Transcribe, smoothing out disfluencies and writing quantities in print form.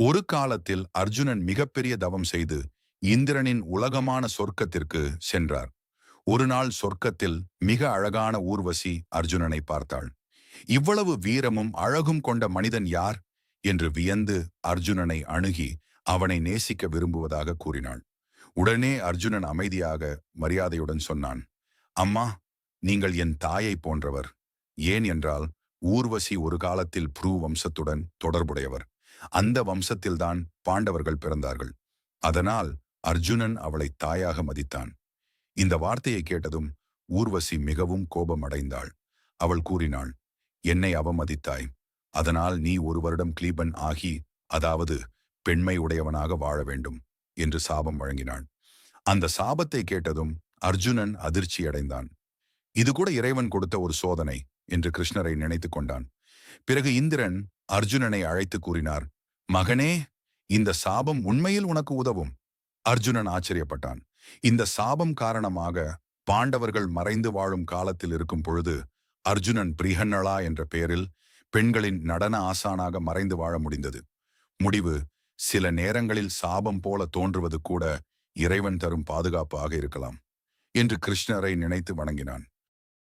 ஒரு காலத்தில் அர்ஜுனன் மிகப்பெரிய தவம் செய்து இந்திரனின் உலகமான சொர்க்கத்திற்கு சென்றார். ஒரு நாள் சொர்க்கத்தில் மிக அழகான ஊர்வசி அர்ஜுனனை பார்த்தாள். இவ்வளவு வீரமும் அழகும் கொண்ட மனிதன் யார் என்று வியந்து அர்ஜுனனை அணுகி அவனை நேசிக்க விரும்புவதாக கூறினாள். உடனே அர்ஜுனன் அமைதியாக மரியாதையுடன் சொன்னான், அம்மா, நீங்கள் என் தாயை போன்றவர். ஏன் என்றால் ஊர்வசி ஒரு காலத்தில் புரு வம்சத்துடன் தொடர்புடையவர். அந்த வம்சத்தில்தான் பாண்டவர்கள் பிறந்தார்கள். அதனால் அர்ஜுனன் அவளை தாயாக மதித்தான். இந்த வார்த்தையை கேட்டதும் ஊர்வசி மிகவும் கோபமடைந்தாள். அவள் கூறினாள், என்னை அவமதித்தாய். அதனால் நீ ஒரு வருடம் கிளீபன் ஆகி, அதாவது பெண்மை உடையவனாக வாழ வேண்டும் என்று சாபம் வழங்கினாள். அந்த சாபத்தை கேட்டதும் அர்ஜுனன் அதிர்ச்சியடைந்தான். இது கூட இறைவன் கொடுத்த ஒரு சோதனை என்று கிருஷ்ணரை நினைத்துக் கொண்டான். பிறகு இந்திரன் அர்ஜுனனை அழைத்து கூறினார், மகனே, இந்த சாபம் உண்மையில் உனக்கு உதவும். அர்ஜுனன் ஆச்சரியப்பட்டான். இந்த சாபம் காரணமாக பாண்டவர்கள் மறைந்து வாழும் காலத்தில் இருக்கும் பொழுது அர்ஜுனன் பிரிஹன்னளா என்ற பெயரில் பெண்களின் நடன ஆசானாக மறைந்து வாழ முடிந்தது. முடிவு, சில நேரங்களில் சாபம் போல தோன்றுவது கூட இறைவன் தரும் பாதுகாப்பாக இருக்கலாம் என்று கிருஷ்ணரை நினைத்து வணங்கினான்.